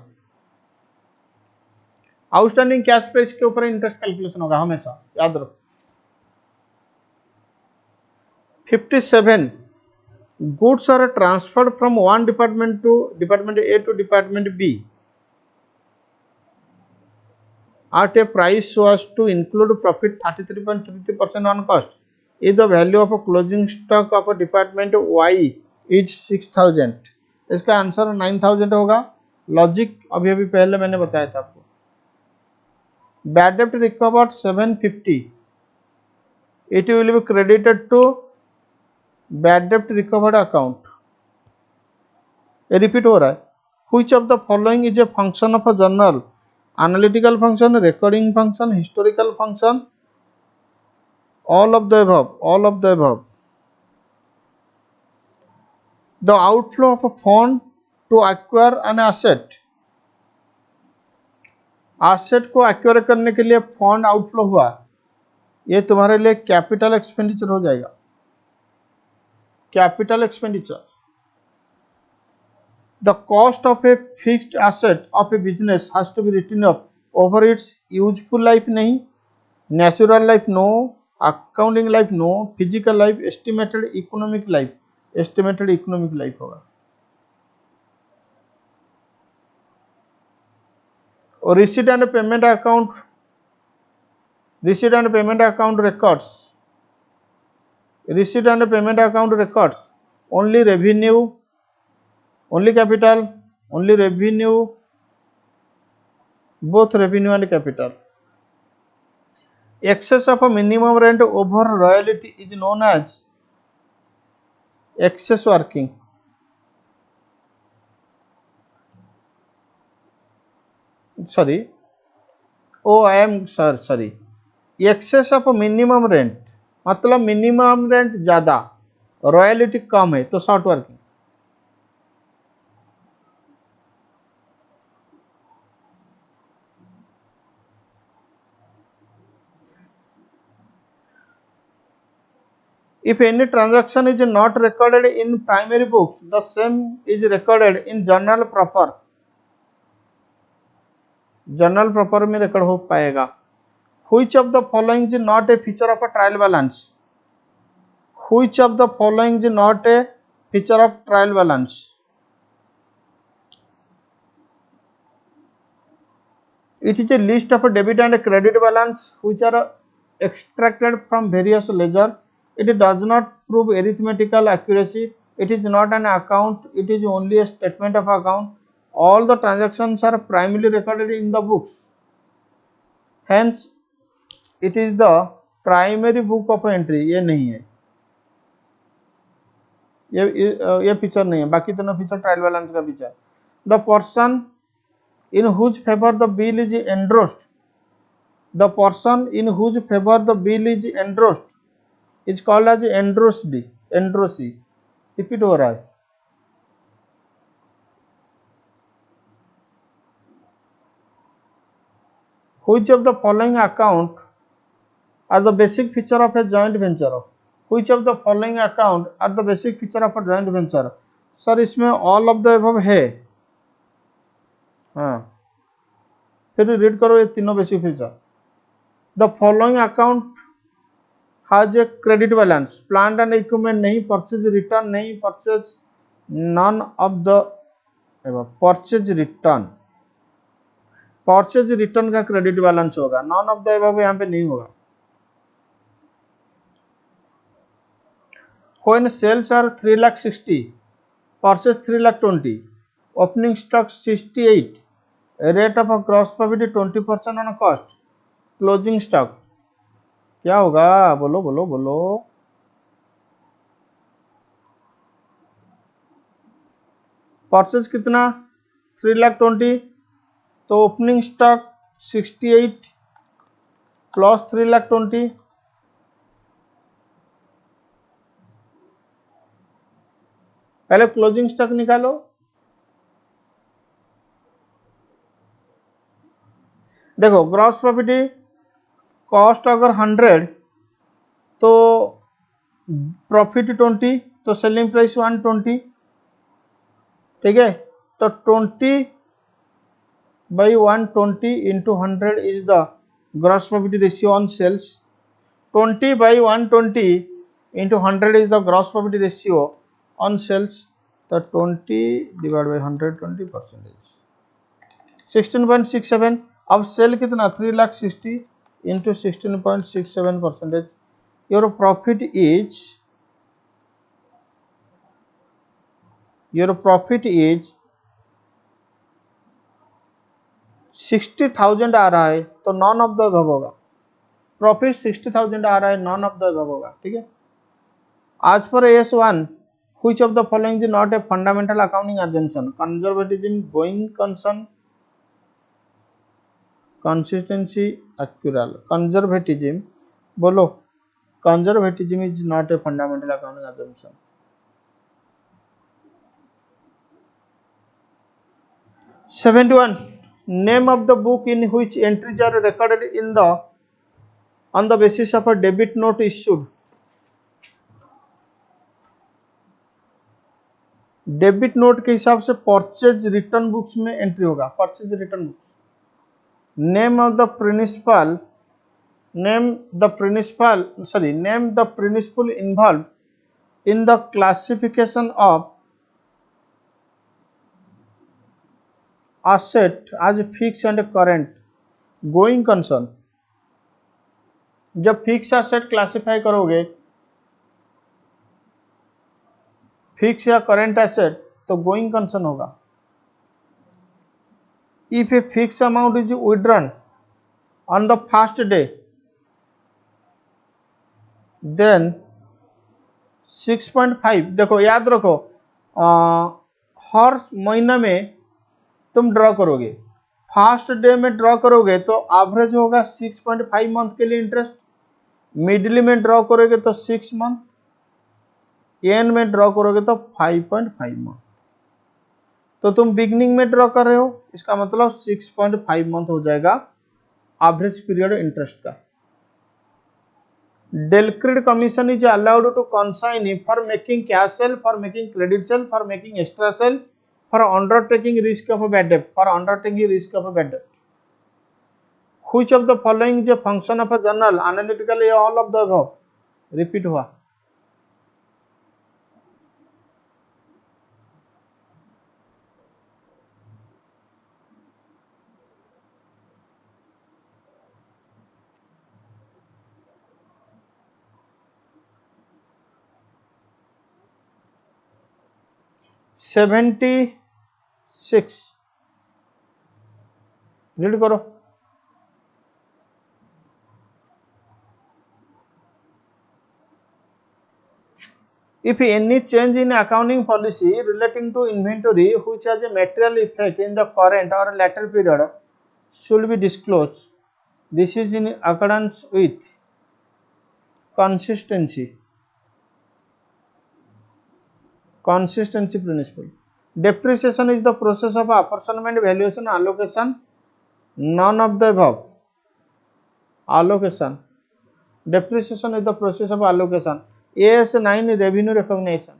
आउटस्टैंडिंग कैश प्राइस के ऊपर इंटरेस्ट कैलकुलेशन होगा हमेशा, याद रखो। 57 goods are transferred from one department to department A to department B at a price so as to include profit 33.33% on cost if the value of a closing stock of a department Y is 6000, इसका आंसर 9000 होगा। लॉजिक अभी अभी पहले मैंने बताया था आपको। बैड डेब्ट recovered 750, it will be credited to bad डेब्ट रिकवर्ड अकाउंट। रिपीट हो रहा है। Which of the following is a function of a journal, analytical function, recording function, historical function, all of the above, all of the above. The outflow of a fund to acquire an asset, asset को acquire करने के लिए फंड आउटफ्लो हुआ, ये तुम्हारे लिए कैपिटल एक्सपेंडिचर हो जाएगा, capital expenditure. The cost of a fixed asset of a business has to be written off over its useful life, नहीं, natural life no, accounting life no, physical life, estimated economic life, estimated economic life होगा। और receipt and payment account, receipt and payment account records, receipt and payment account records only revenue, only capital, only revenue, both revenue and capital. Excess of a minimum rent over royalty is known as excess working. Sorry, oh I am sorry, excess of a minimum rent मतलब मिनिमम रेंट ज्यादा, रॉयल्टी कम है तो short working. If any transaction is not recorded in primary books, the same is recorded in journal proper, journal proper में रिकॉर्ड हो पाएगा। Which of the following is not a feature of a trial balance? Which of the following is not a feature of trial balance? It is a list of a debit and a credit balance which are extracted from various ledger. It does not prove arithmetical accuracy. It is not an account. It is only a statement of account. All the transactions are primarily recorded in the books. Hence, it is the primary book of entry. ये नहीं है, ये फीचर नहीं है, बाकी दोनों फीचर ट्रायल बैलेंस का feature. The person in whose favor the bill is endorsed, the person in whose favor the bill is endorsed is called as endorsed, endorsee। Repeat हो रहा है। Which of the following account are the basic feature of a joint venture? Which of the following account are the basic feature of a joint venture? Sir इसमें all of the above है, हाँ, फिर रीड करो ये तीनों basic feature. The following account has a credit balance, plant and equipment नहीं, परचेज रिटर्न नहीं, purchase non of the purchase return, purchase return का क्रेडिट बैलेंस होगा, नॉन ऑफ द एबव यहाँ पे नहीं होगा। When sales are 3,60,000, purchase 3,20,000, opening stock 68, rate of gross profit 20% on cost, closing stock क्या होगा, बोलो बोलो बोलो। परचेज कितना 3,20,000, तो ओपनिंग स्टॉक 68 प्लस 3,20,000, पहले क्लोजिंग स्टॉक निकालो। देखो ग्रॉस प्रॉफिट कॉस्ट अगर 100 तो प्रॉफिट 20, तो सेलिंग प्राइस 120, ठीक है। तो 20/120 into 100 is the gross profit ratio on sales. 20/120 into 100 is the gross profit ratio on sales. तो 20 डिवाइड बाई 100 20%, 16.67। अब सेल कितना 3,60,000 इंटू 16.67%, योर प्रॉफिट इज 60,000 आ रहा है, तो नॉन ऑफ द अबव होगा। प्रॉफिट 60,000 आ रहा है, नॉन ऑफ द अबव होगा, ठीक है। आज पर AS1, which of the following is not a fundamental accounting assumption? Conservatism, going concern, consistency, accrual। conservatism, बोलो, conservatism is not a fundamental accounting assumption। 71, name of the book in which entries are recorded on the basis of a debit note issued। Debit note के हिसाब से परचेज रिटर्न बुक्स में एंट्री होगा, purchase return books. Name the principle involved in the classification of asset as fixed and current going concern. जब फिक्स एसेट क्लासिफाई करोगे, फिक्स या करेंट एसेट, तो गोइंग कंसर्न होगा। If a fixed amount is withdrawn on the first day, then 6.5, देखो याद रखो, हर महीना में तुम ड्रॉ करोगे, फर्स्ट डे में ड्रॉ करोगे तो एवरेज होगा 6.5 मंथ के लिए इंटरेस्ट, मिडिल में ड्रॉ करोगे तो 6 मंथ, एंड में ड्रॉ करोगे तो 5.5 मंथ। तो तुम बिगनिंग में ड्रॉ कर रहे हो, इसका मतलब 6.5 मंथ हो जाएगा एवरेज पीरियड इंटरेस्ट का। Del credere commission is allowed to consign for making cash sale, for making credit sale, for making extra sale, for undertaking risk of bad debt, for undertaking risk of bad debt. Which of the following is a function of a journal analytical, ये all of the above repeat हुआ। सेवेंटी 6 रीड करो। If any change in accounting policy relating to inventory which has a material effect in the current or later period should be disclosed, this is in accordance with consistency principle। Depreciation is the process of apportionment, valuation, allocation, none of the above। allocation, depreciation is the process of allocation। AS9 revenue recognition,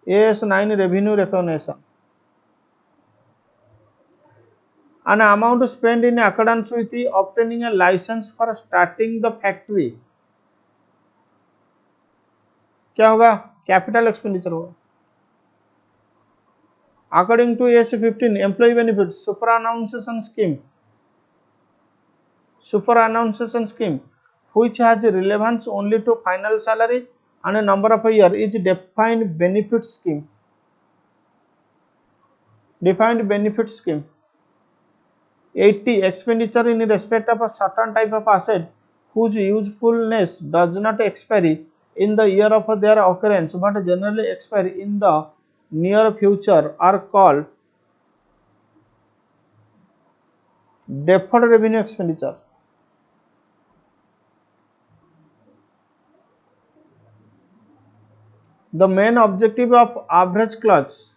AS9 revenue recognition, an amount spent in accordance with the obtaining a license for starting the factory क्या होगा, कैपिटल एक्सपेंडिचर होगा। According to AS15, employee benefits, superannuation scheme, which has relevance only to final salary and a number of a year, is defined benefit scheme. Defined benefit scheme. 80. Expenditure in respect of a certain type of asset whose usefulness does not expire in the year of their occurrence but generally expire in the near future are called deferred revenue expenditure. The main objective of average clause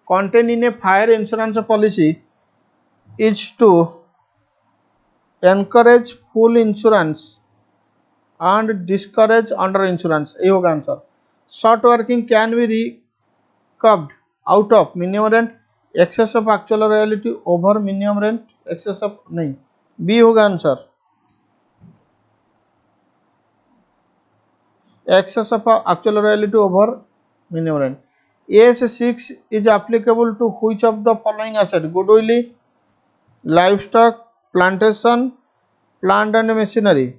contained in a fire insurance policy is to encourage full insurance and discourage under insurance. ये होगा answer. Short working can be recovered out of minimum rent, excess of actual royalty over minimum rent, excess of नहीं. B होगा answer. Excess of actual royalty over minimum rent. AS6 is applicable to which of the following asset? Goodwill, livestock, plantation, plant and machinery.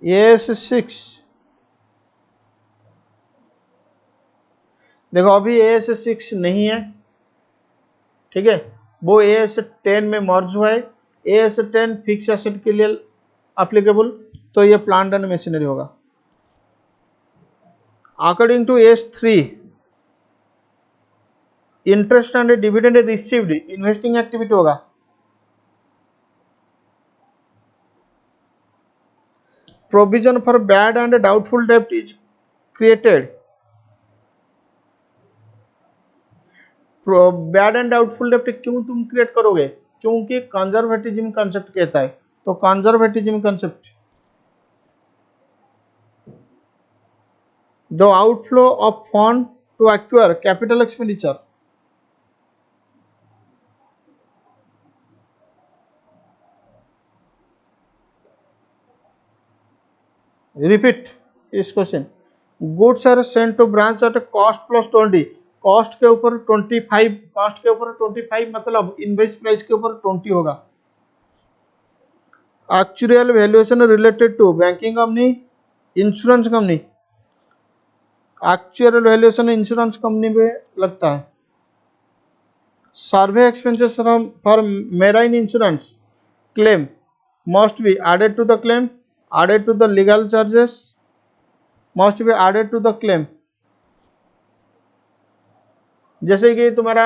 AS6 देखो अभी AS6 नहीं है, ठीक है, वो AS10 में मर्ज हुआ है. AS10 फिक्स एसेट के लिए एप्लीकेबल, तो ये प्लांट एंड मशीनरी होगा. According to AS3, interest and dividend received investing activity होगा. Provision for bad and doubtful डेब्ट is created. Bad and doubtful डेब्ट क्यों तुम क्रिएट करोगे? क्योंकि कंजर्वेटिज्म कंसेप्ट कहता है. तो conservatism concept, the outflow of fund to acquire capital expenditure. Repeat इस question. Goods are sent to branch at cost plus 20. Cost के ऊपर 25, कॉस्ट के ऊपर 25 मतलब इनवॉइस प्राइस के ऊपर 20 होगा. Actual valuation related to banking company, insurance company. Actual valuation insurance company में लगता है. Survey expenses for marine insurance claim must be added to the claim, added to the legal charges, must be added to the claim. जैसे कि तुम्हारा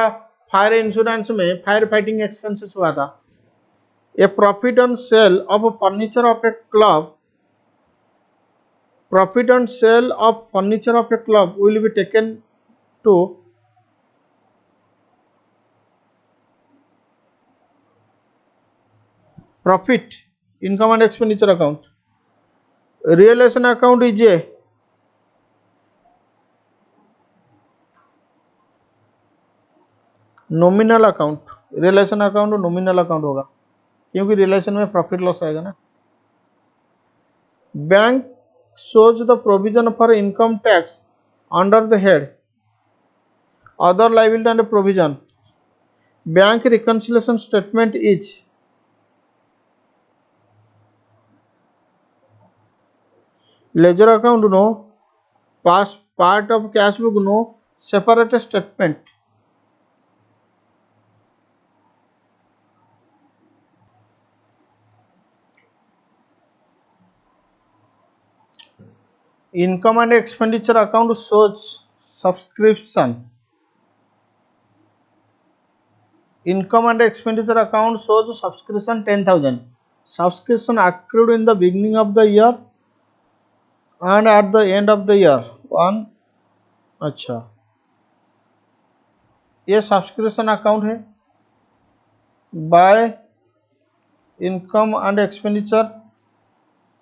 फायर इंश्योरेंस में फायर फाइटिंग एक्सपेंसेस हुआ था. A profit on sale of furniture of a club, profit on sale of furniture of a club will be taken to profit income and expenditure account. Realisation account is a nominal account. Realisation account nominal account होगा क्योंकि रियलाइजेशन में प्रॉफिट लॉस आएगा ना. Bank shows the provision for income tax under the head other liability and provision. Bank reconciliation statement is ledger account no, past part of cash book no, separate statement. Income and expenditure account shows subscription. Income and expenditure account shows subscription 10,000. Subscription accrued in the beginning of the year and at the end of the year 1. अच्छा, ये सब्सक्रिप्शन अकाउंट है. बाय इनकम एंड एक्सपेंडिचर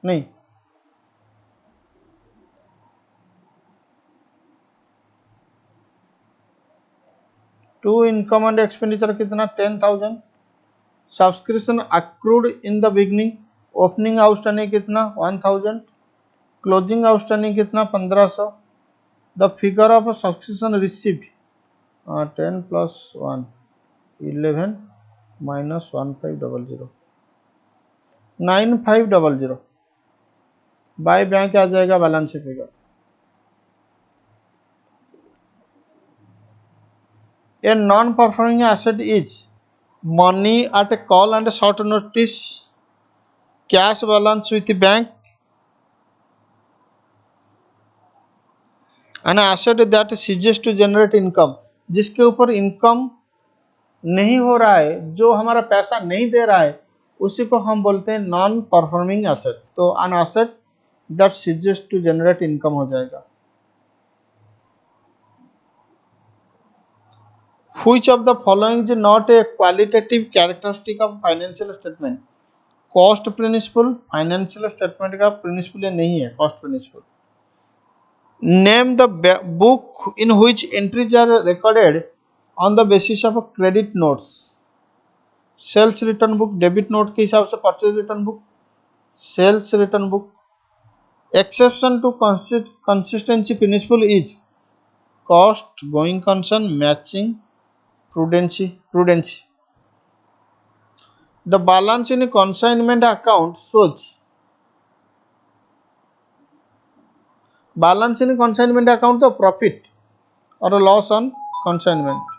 नहीं, टू इनकम एंड एक्सपेंडिचर कितना 10,000. Subscription accrued in the beginning, opening outstanding कितना 1000, क्लोजिंग आउटस्टैंडिंग कितना 1500, the figure of subscription receipt 10 plus 1 11 minus 1500 9500 by bank आ जाएगा balance figure. A non performing asset is money at a call and short notice, cash balance with bank, an asset that ceases to generate income, जिसके ऊपर इनकम नहीं हो रहा है, जो हमारा पैसा नहीं दे रहा है, उसी को हम बोलते हैं नॉन परफॉर्मिंग एसेट। तो an asset that ceases to generate income हो जाएगा। Which of the following is not a qualitative characteristic of financial statement? Cost principle financial statement का प्रिंसिपल नहीं है, cost principle. Name the book in which entries are recorded on the basis of credit notes, sales return book, debit note के हिसाब से purchase return book, sales return book. Exception to consistency principle is cost, going concern, matching, prudency. The balance in a consignment account shows balance in a consignment account the profit or a loss on consignment.